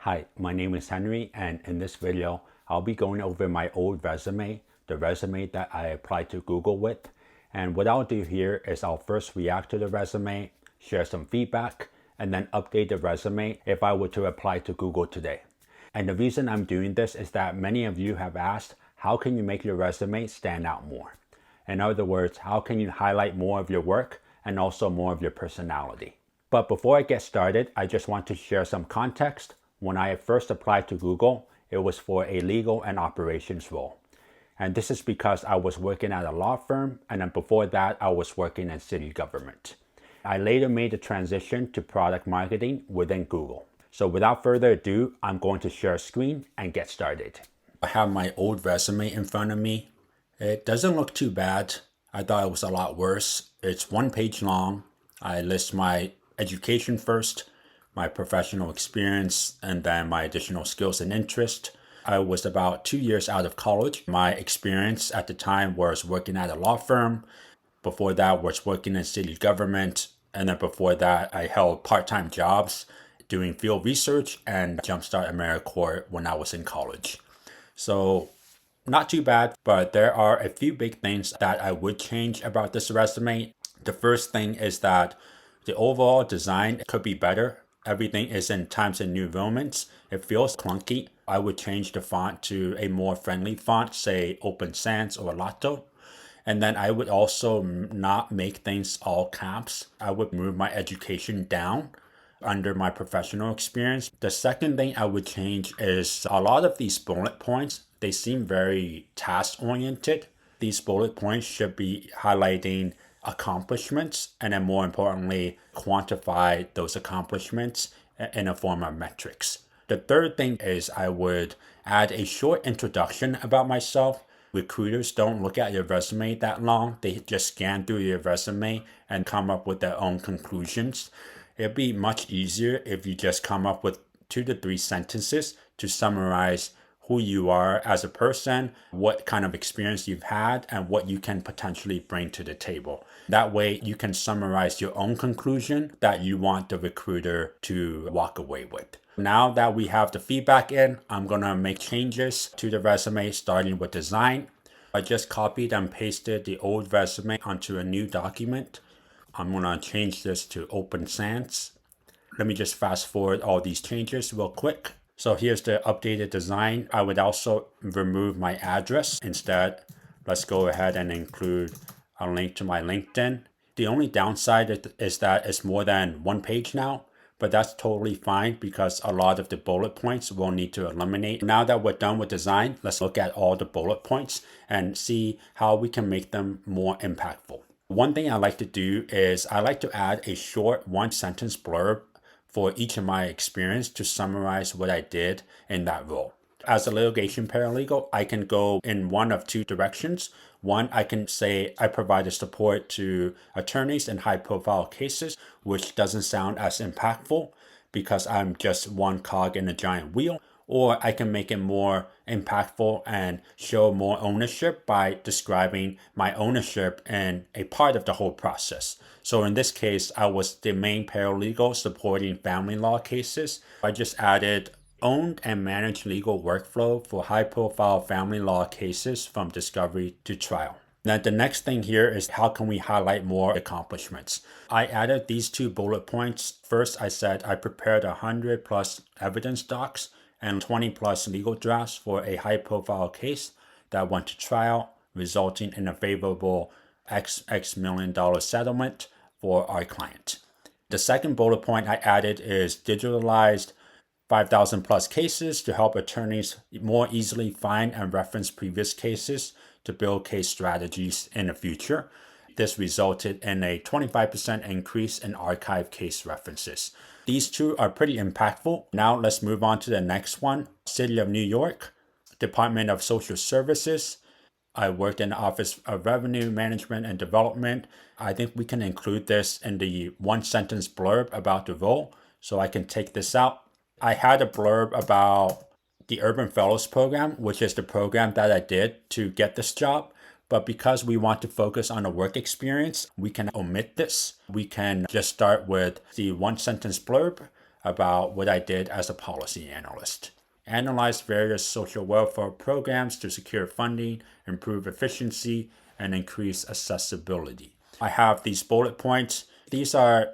Hi, my name is Henry, and in this video, I'll be going over my old resume, the resume that I applied to Google with. And what I'll do here is I'll first react to the resume, share some feedback, and then update the resume if I were to apply to Google today. And the reason I'm doing this is that many of you have asked, how can you make your resume stand out more? In other words, how can you highlight more of your work and also more of your personality? But before I get started, I just want to share some context. When I first applied to Google, it was for a legal and operations role. And this is because I was working at a law firm, and then before that, I was working in city government. I later made the transition to product marketing within Google. So without further ado, I'm going to share a screen and get started. I have my old resume in front of me. It doesn't look too bad. I thought it was a lot worse. It's 1 page long. I list my education first, my professional experience, and then my additional skills and interest. I was about 2 years out of college. My experience at the time was working at a law firm. Before that was working in city government. And then before that, I held part-time jobs doing field research and Jumpstart AmeriCorps when I was in college. So not too bad, but there are a few big things that I would change about this resume. The first thing is that the overall design could be better. Everything is in Times New Romans. It feels clunky. I would change the font to a more friendly font, say Open Sans or Lotto. And then I would also not make things all caps. I would move my education down under my professional experience. The second thing I would change is a lot of these bullet points, they seem very task-oriented. These bullet points should be highlighting accomplishments, and then more importantly, quantify those accomplishments in a form of metrics. The third thing is I would add a short introduction about myself. Recruiters don't look at your resume that long. They just scan through your resume and come up with their own conclusions. It'd be much easier if you just come up with 2 to 3 sentences to summarize who you are as a person, what kind of experience you've had, and what you can potentially bring to the table. That way you can summarize your own conclusion that you want the recruiter to walk away with. Now that we have the feedback in, I'm gonna make changes to the resume starting with design. I just copied and pasted the old resume onto a new document. I'm gonna change this to Open Sans. Let me just fast forward all these changes real quick. So here's the updated design. I would also remove my address. Instead, let's go ahead and include a link to my LinkedIn. The only downside is that it's more than 1 page now, but that's totally fine because a lot of the bullet points we'll need to eliminate. Now that we're done with design, let's look at all the bullet points and see how we can make them more impactful. One thing I like to do is I like to add a short 1-sentence blurb for each of my experience to summarize what I did in that role. As a litigation paralegal, I can go in one of 2 directions. One, I can say I provided support to attorneys in high-profile cases, which doesn't sound as impactful because I'm just one cog in a giant wheel. Or I can make it more impactful and show more ownership by describing my ownership in a part of the whole process. So in this case, I was the main paralegal supporting family law cases. I just added owned and managed legal workflow for high-profile family law cases from discovery to trial. Now, the next thing here is how can we highlight more accomplishments? I added these 2 bullet points. First, I said I prepared 100 plus evidence docs and 20 plus legal drafts for a high-profile case that went to trial, resulting in a favorable X million dollar settlement for our client. The second bullet point I added is digitalized 5,000 plus cases to help attorneys more easily find and reference previous cases to build case strategies in the future. This resulted in a 25% increase in archive case references. These 2 are pretty impactful. Now let's move on to the next one. City of New York, Department of Social Services. I worked in the Office of Revenue Management and Development. I think we can include this in the 1-sentence blurb about the role, so I can take this out. I had a blurb about the Urban Fellows Program, which is the program that I did to get this job. But because we want to focus on the work experience, we can omit this. We can just start with the 1-sentence blurb about what I did as a policy analyst. Analyzed various social welfare programs to secure funding, improve efficiency, and increase accessibility. I have these bullet points. These are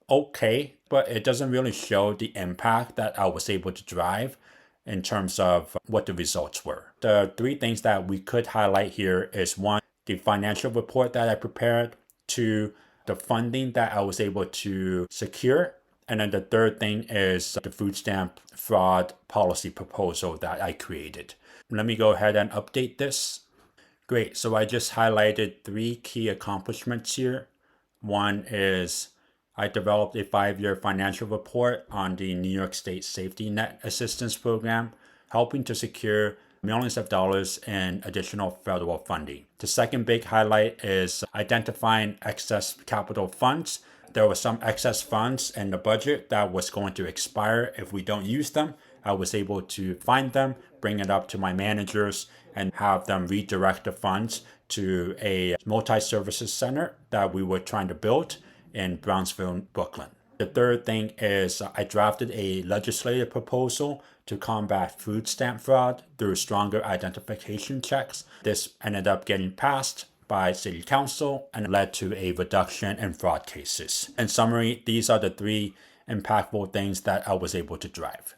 okay, but it doesn't really show the impact that I was able to drive in terms of what the results were. The three things that we could highlight here is one, the financial report that I prepared, two, the funding that I was able to secure, and then the third thing is the food stamp fraud policy proposal that I created. Let me go ahead and update this. Great, so I just highlighted three key accomplishments here. One is I developed a 5-year financial report on the New York State Safety Net Assistance Program, helping to secure millions of dollars in additional federal funding. The second big highlight is identifying excess capital funds. There were some excess funds in the budget that was going to expire if we don't use them. I was able to find them, bring it up to my managers, and have them redirect the funds to a multi-services center that we were trying to build in Brownsville, Brooklyn. The third thing is I drafted a legislative proposal to combat food stamp fraud through stronger identification checks. This ended up getting passed by City Council and led to a reduction in fraud cases. In summary, these are the three impactful things that I was able to drive.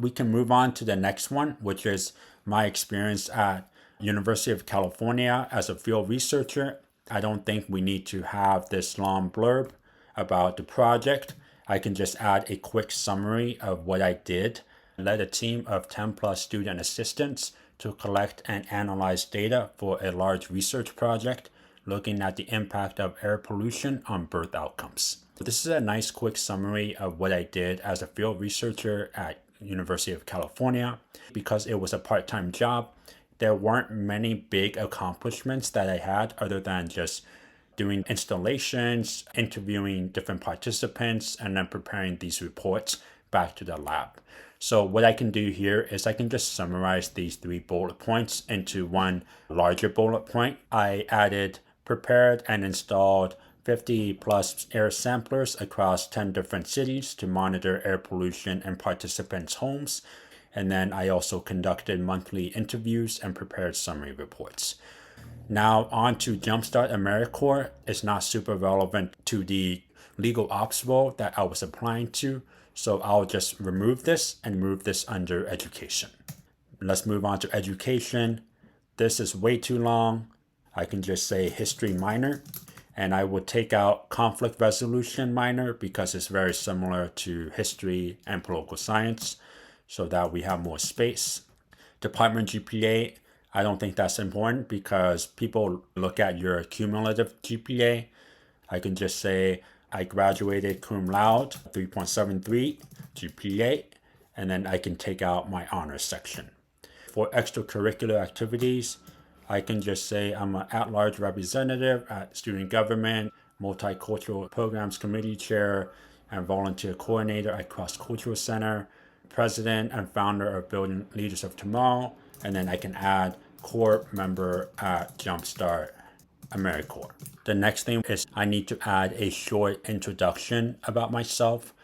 We can move on to the next one, which is my experience at University of California as a field researcher. I don't think we need to have this long blurb about the project. I can just add a quick summary of what I did. I led a team of 10 plus student assistants to collect and analyze data for a large research project looking at the impact of air pollution on birth outcomes. This is a nice quick summary of what I did as a field researcher at University of California. Because it was a part-time job, there weren't many big accomplishments that I had other than just doing installations, interviewing different participants, and then preparing these reports back to the lab. So what I can do here is I can just summarize these three bullet points into one larger bullet point. I added, prepared, and installed 50 plus air samplers across 10 different cities to monitor air pollution in participants' homes. And then I also conducted monthly interviews and prepared summary reports. Now on to Jumpstart AmeriCorps. It's not super relevant to the legal ops role that I was applying to. So I'll just remove this and move this under education. Let's move on to education. This is way too long. I can just say history minor. And I will take out conflict resolution minor because it's very similar to history and political science so that we have more space. Department GPA, I don't think that's important because people look at your cumulative GPA. I can just say I graduated cum laude, 3.73 GPA, and then I can take out my honors section. For extracurricular activities, I can just say I'm an at-large representative at student government, multicultural programs committee chair, and volunteer coordinator at Cross Cultural Center, president and founder of Building Leaders of Tomorrow, and then I can add core member at Jumpstart AmeriCorps. The next thing is I need to add a short introduction about myself.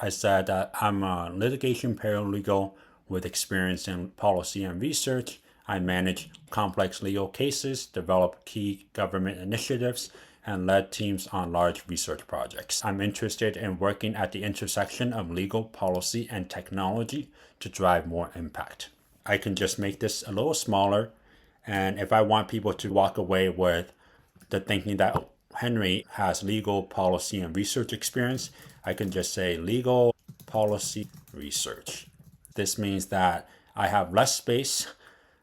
I said that I'm a litigation paralegal with experience in policy and research. I manage complex legal cases, develop key government initiatives, and led teams on large research projects. I'm interested in working at the intersection of legal, policy, and technology to drive more impact. I can just make this a little smaller, and if I want people to walk away with the thinking that Henry has legal, policy, and research experience, I can just say legal, policy, research. This means that I have less space.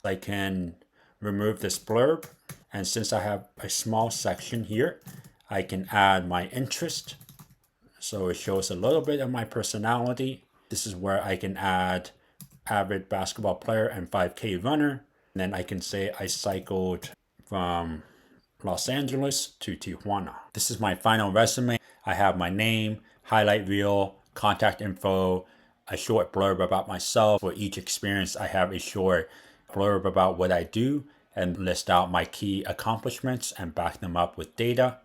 I can remove this blurb, and since I have a small section here, I can add my interest. So it shows a little bit of my personality. This is where I can add avid basketball player and 5K runner. And then I can say I cycled from Los Angeles to Tijuana. This is my final resume. I have my name, highlight reel, contact info, a short blurb about myself. For each experience, I have a short blurb about what I do and list out my key accomplishments and back them up with data.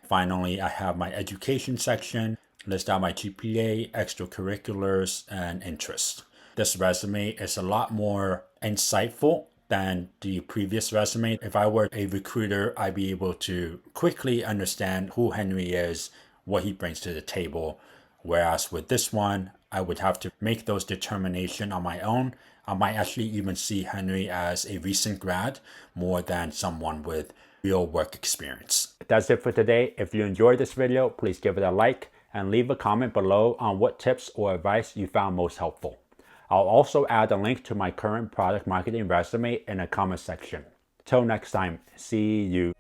Finally, I have my education section. list out my GPA, extracurriculars, and interests. This resume is a lot more insightful than the previous resume. If I were a recruiter, I'd be able to quickly understand who Henry is, what he brings to the table. Whereas with this one, I would have to make those determinations on my own. I might actually even see Henry as a recent grad more than someone with real work experience. That's it for today. If you enjoyed this video, please give it a like and leave a comment below on what tips or advice you found most helpful. I'll also add a link to my current product marketing resume in the comment section. Till next time, see you.